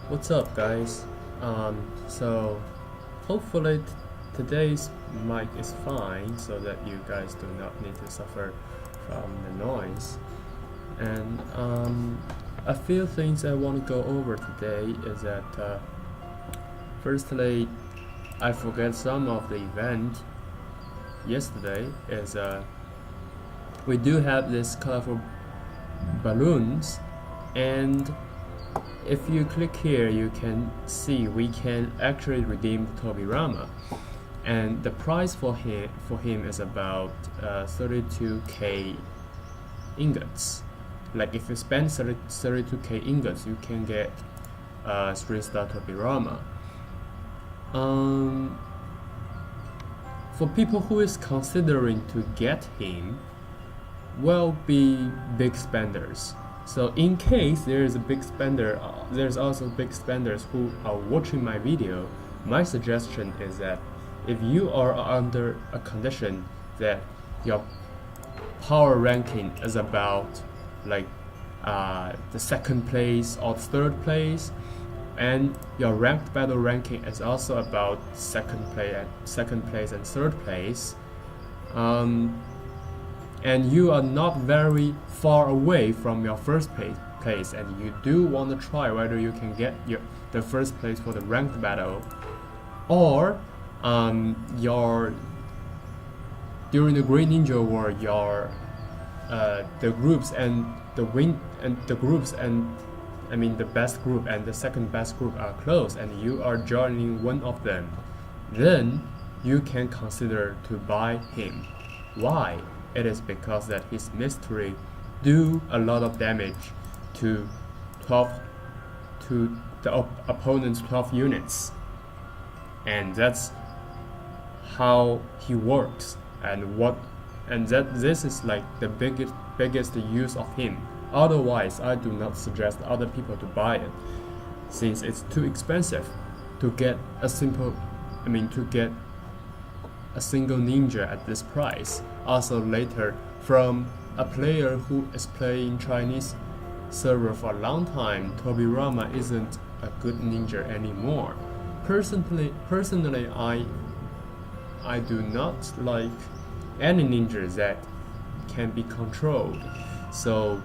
What's up, guys? So hopefully today's mic is fine so that you guys do not need to suffer from the noise. And a few things I want to go over today is that firstly, I forget some of the event yesterday is we do have this colorful balloons, and if you click here you can see we can actually redeem Tobirama, and the price for him is about 32k ingots. Like if you spend 32k ingots you can get 3-star Tobirama. For people who is considering to get him, will be big spenders. So in case there is a big spender, there's also big spenders who are watching my video, my suggestion is that if you are under a condition that your power ranking is about like the second place or third place, and your ranked battle ranking is also about second place and third place, and you are not very far away from your first place, and you do want to try whether you can get the first place for the ranked battle, or during the Great Ninja War, the groups and the best group and the second best group are close, and you are joining one of them, then you can consider to buy him. Why? It is because that his mystery do a lot of damage to the opponent's 12 units, and that's how he works, and this is like the biggest use of him. Otherwise, I do not suggest other people to buy it, since it's too expensive to get a single ninja at this price. Also later, from a player who is playing Chinese server for a long time, Tobirama isn't a good ninja anymore. Personally, I do not like any ninja that can be controlled. So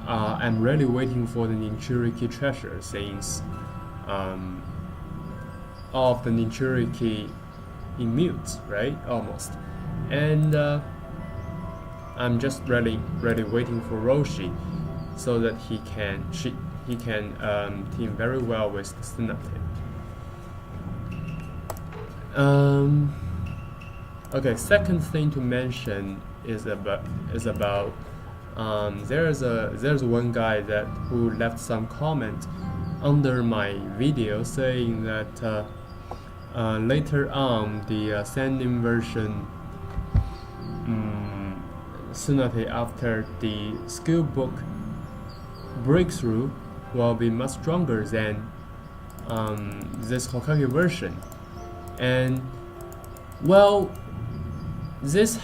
I'm really waiting for the Ninchuriki treasure, since all of the Ninchuriki in mute, right? Almost. And I'm just really waiting for Roshi so that he can team very well with Tsunade. Okay, second thing to mention is about there's one guy who left some comment under my video saying that later on the Sannin version Tsunade after the skill book breakthrough will be much stronger than this Hokage version. And well, this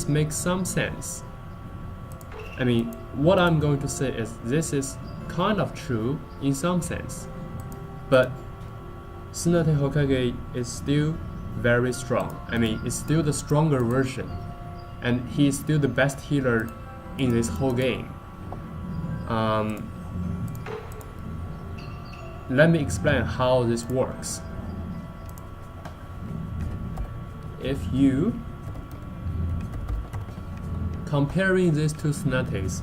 makes some sense. I mean, what I'm going to say is this is kind of true in some sense, but Tsunade Hokage is still very strong. I mean, it's still the stronger version, and he is still the best healer in this whole game. Let me explain how this works. If you comparing these two Tsunades,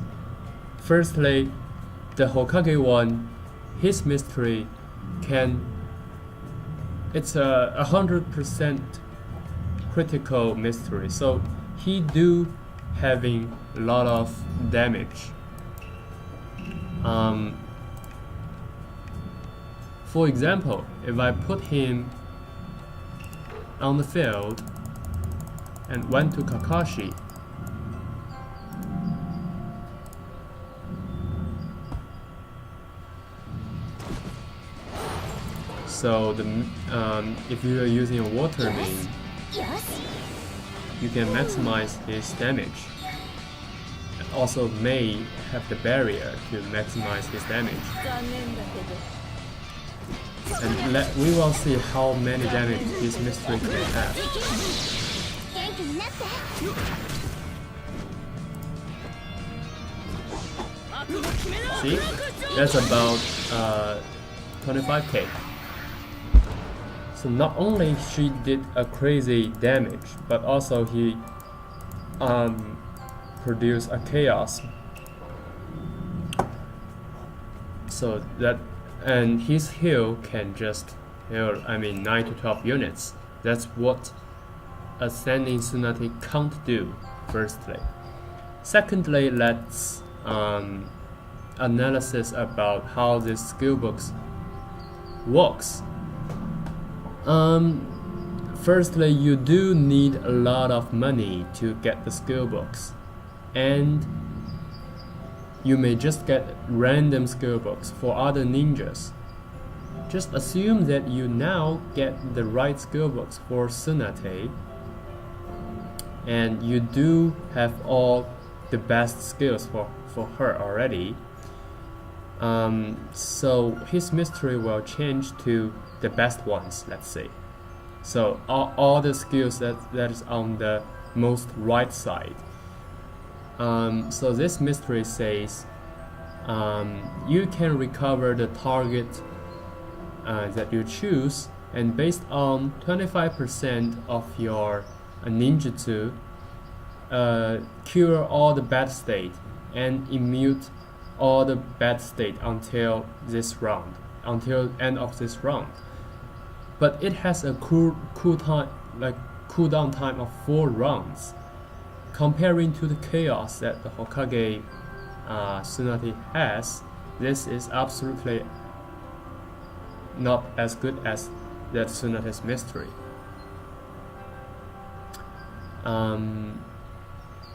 firstly, the Hokage one, his mystery it's a 100% critical mystery, so he do having a lot of damage. For example, if I put him on the field and went to Kakashi, so if you are using a water main, you can maximize his damage. also may have the barrier to maximize his damage. And we will see how many damage his mystery can have. See? That's about 25k. So not only she did a crazy damage, but also he produced a chaos. So that, and his heal can just heal, 9 to 12 units. That's what a Sannin Tsunade can't do, firstly. Secondly, let's analysis about how this skillbooks works. Firstly, you do need a lot of money to get the skillbooks, and you may just get random skillbooks for other ninjas. Just assume that you now get the right skillbooks for Tsunade, and you do have all the best skills for her already. So his mystery will change to the best ones, let's say. So all the skills that is on the most right side. So this mystery says you can recover the target that you choose, and based on 25% of your ninjutsu, cure all the bad state and immute all the bad state until this round, until end of this round. But it has a cooldown time of 4 rounds. Comparing to the chaos that the Hokage Tsunade has, this is absolutely not as good as that Tsunade's mystery.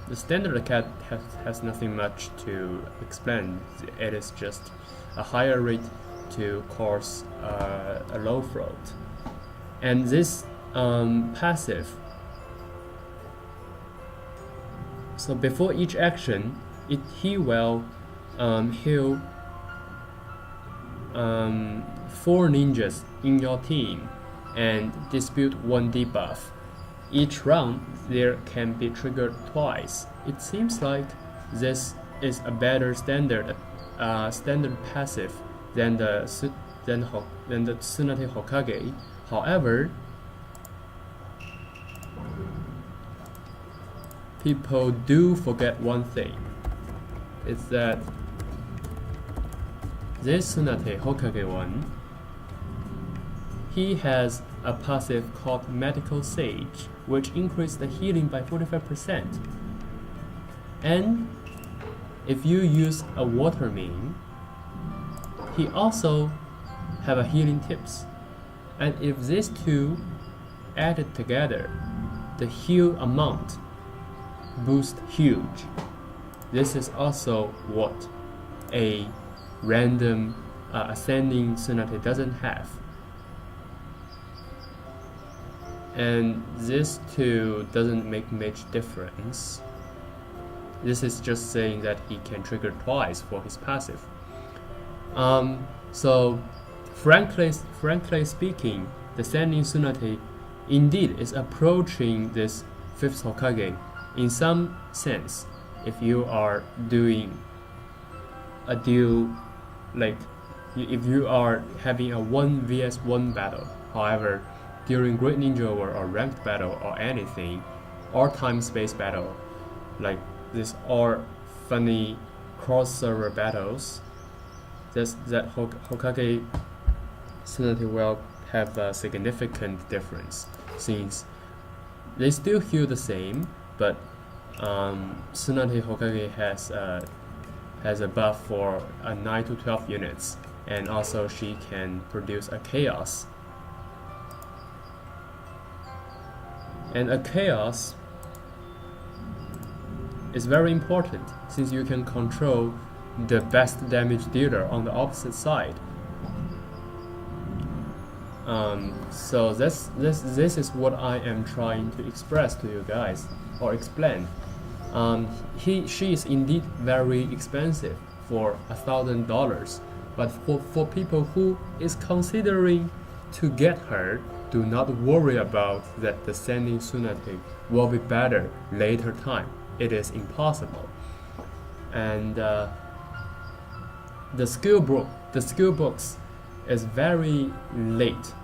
The standard cat has nothing much to explain. It is just a higher rate to cause a low throat. And this passive, so before each action, he will heal 4 ninjas in your team and dispute 1 debuff. Each round there can be triggered twice. It seems like this is a better standard passive than the Tsunade Hokage. However, people do forget one thing. It's that this Tsunade Hokage one, he has a passive called Medical Sage, which increases the healing by 45%. And if you use a water meme, he also have a healing tips. And if these two added together, the heal amount boost huge. This is also what a random ascending Tsunade doesn't have. And this two doesn't make much difference. This is just saying that he can trigger twice for his passive. So frankly speaking, the Sannin Tsunade indeed is approaching this 5th Hokage in some sense. If you are doing a duel, like if you are having a 1 vs 1 battle. However, during Great Ninja War or ranked battle or anything, or time-space battle, like these are funny cross-server battles, that Hokage Tsunade will have a significant difference, since they still heal the same, but Tsunade Hokage has a buff for 9 to 12 units, and also she can produce a chaos. And a chaos is very important, since you can control the best damage dealer on the opposite side. So this is what I am trying to express to you guys, or explain. She is indeed very expensive for $1,000, but for people who is considering to get her, do not worry about that the Sannin Tsunade will be better later time. It is impossible. And the skill books is very late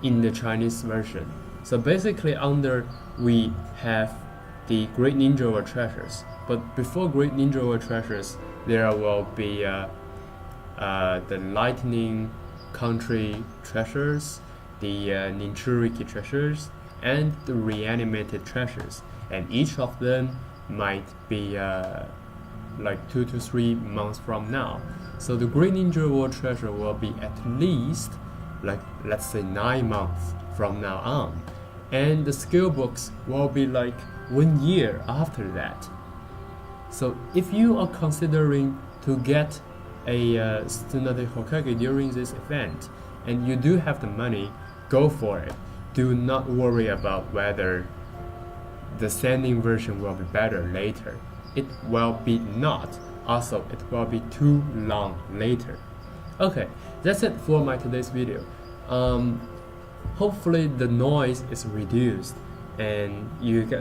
in the Chinese version. So basically we have the Great Ninja War Treasures, but before Great Ninja War Treasures there will be the Lightning Country Treasures, the Ninchuriki Treasures, and the Reanimated Treasures, and each of them might be like 2 to 3 months from now. So the Great Ninja War Treasure will be at least like, let's say, 9 months from now on, and the skill books will be like 1 year after that. So if you are considering to get a Tsunade Hokage during this event and you do have the money, go for it. Do not worry about whether the Sannin version will be better later. It will be not. Also, it will be too long later. Okay, that's it for my today's video. Hopefully the noise is reduced and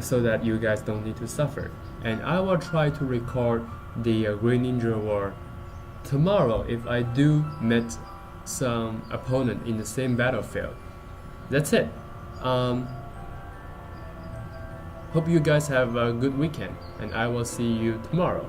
so that you guys don't need to suffer. And I will try to record the Great Ninja War tomorrow if I do meet some opponent in the same battlefield. That's it. Hope you guys have a good weekend, and I will see you tomorrow.